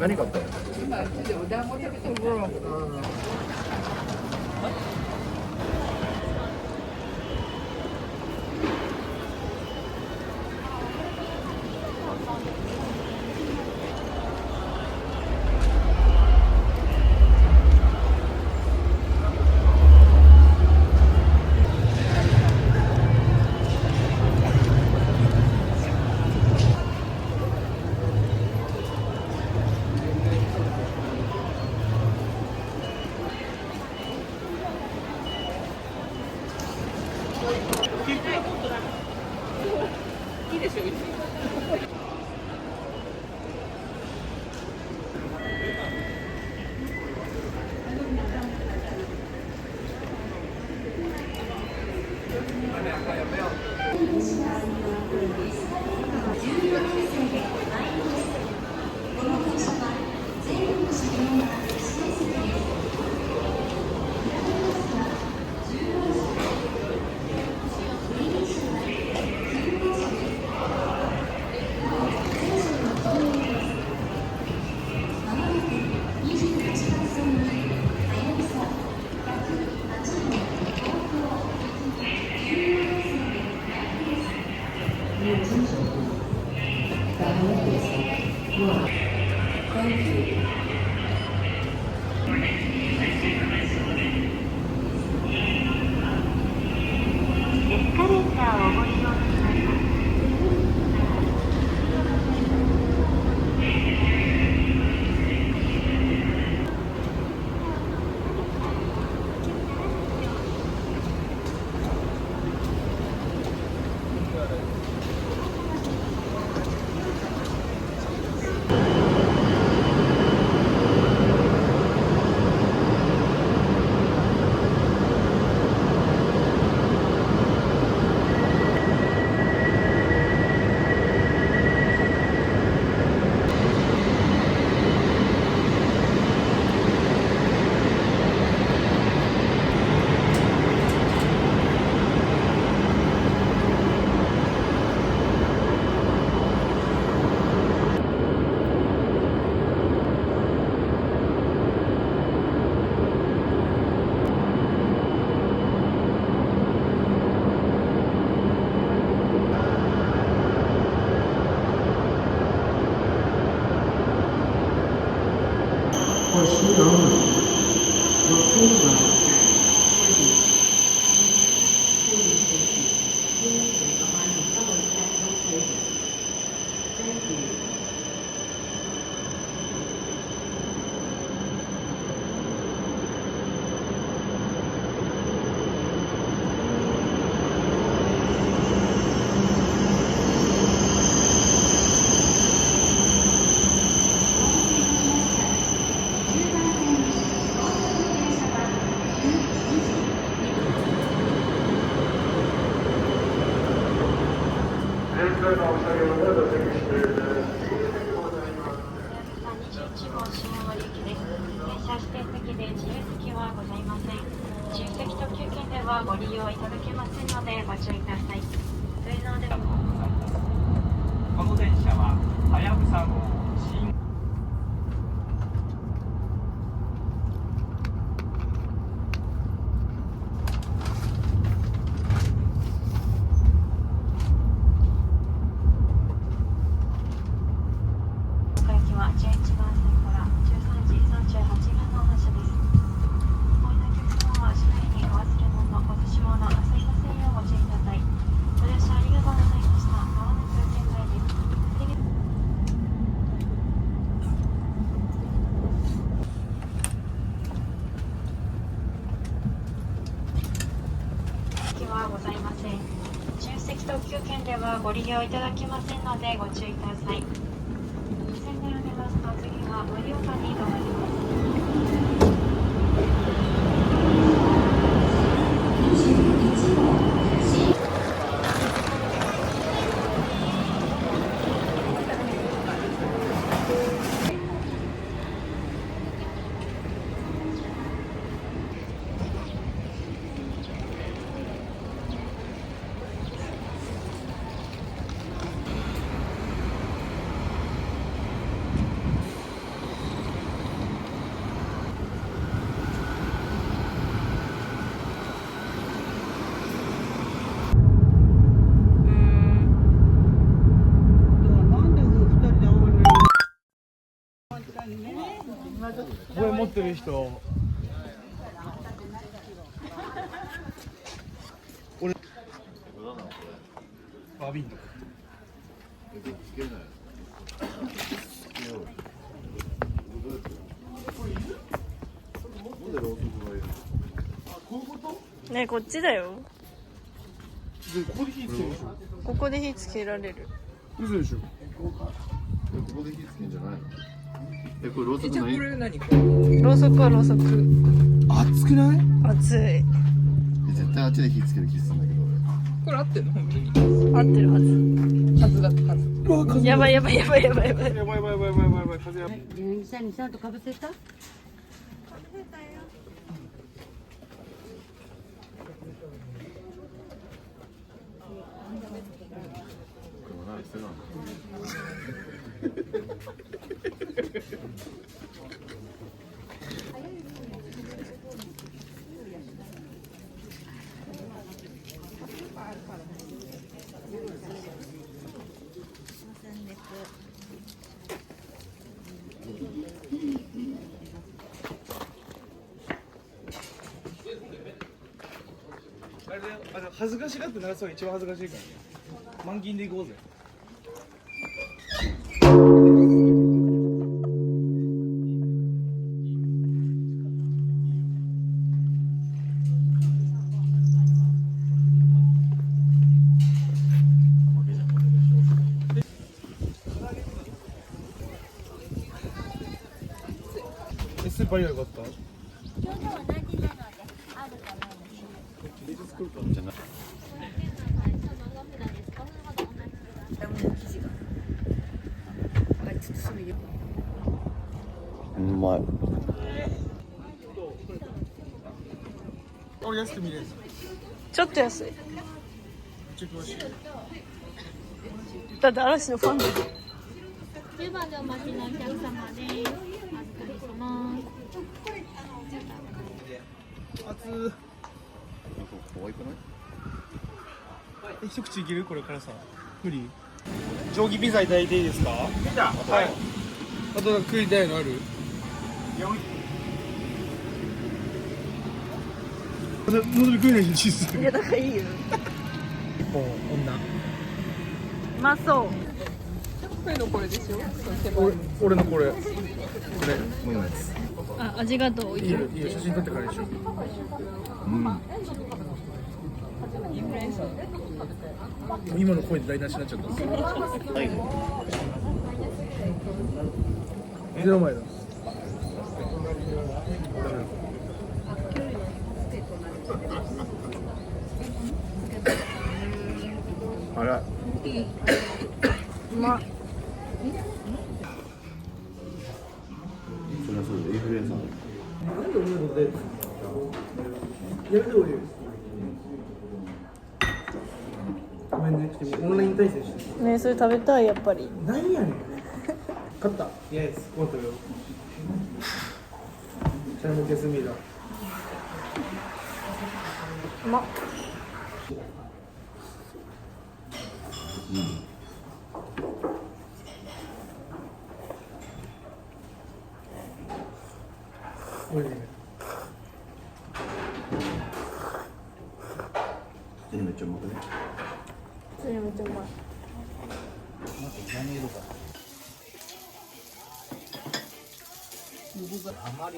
何買ったの？今うちでお団子食べてるから。いいでしょうち。ご利用いただけませんのでご注意ください。この電車ははやぶさ号新岡行きは11番線から13時38分の発車です。お降りのお客様は車内にお忘れ物、お落とし物なさいませんようご注意ください。ご乗車ありがとうございました。まもなく現在です。はございません。準席特急券ではご利用いただけませんのでご注意ください。線でありますと次は盛岡に停まります。ってる人。俺バービンとかつけない。なんでろうそくがいるの？あ、こういうこと？ね、こっちだよ。でここで火つけるでしょ。ここで火つけられる。嘘でしょ。ここで火つけんじゃないの？これろうそくない？じゃあこれ何？ろうそくはろうそく。熱くない？熱い。絶対あっちで火つける気するんだけどこれ合ってんの本当に？合ってるはず。はずだったはず。うわ、風やばいやばいやばいやばいやばい。やばいやばいやばいやばいやばい、風やばい。下にちゃんとかぶせた？これも何してるの？あれだよ、恥ずかしがって鳴らすのが一番恥ずかしいからね。満金で行こうぜ。スーパーよかった。じゃない。うまい。俺安く見れる。ちょっと安い。ちょっと詳しい。だって嵐のファンだよ。10番でお待ちのお客様です。お預かりします。熱可愛くない？い。一口いける？これからさ。無理？定規ピザいただいていいですか？ピザ。はい。あと食いたいのある？のぞみ食えないし、チーズ。いや、だからいいよ。もう女。うまそう。これのこれでしょ？俺のこれ。これ。もうやつ。あ、味がどう？いいよ、いいよ、写真撮ってからでしょ。うん。今の声で台無しになっちゃった。はい。0枚だ。あら。うまっ。それはそうだ、インフルエンサーだ。なんで俺のことでやめておいよ。ごめんね、オンライン対戦してね、それ食べたい、やっぱり。なんやねん。勝った。イエス、コントよ。チャイムケスミーだ。うまっ。おいしいね。めっちゃうまくね。それめっちゃうまい。何色か。あまり。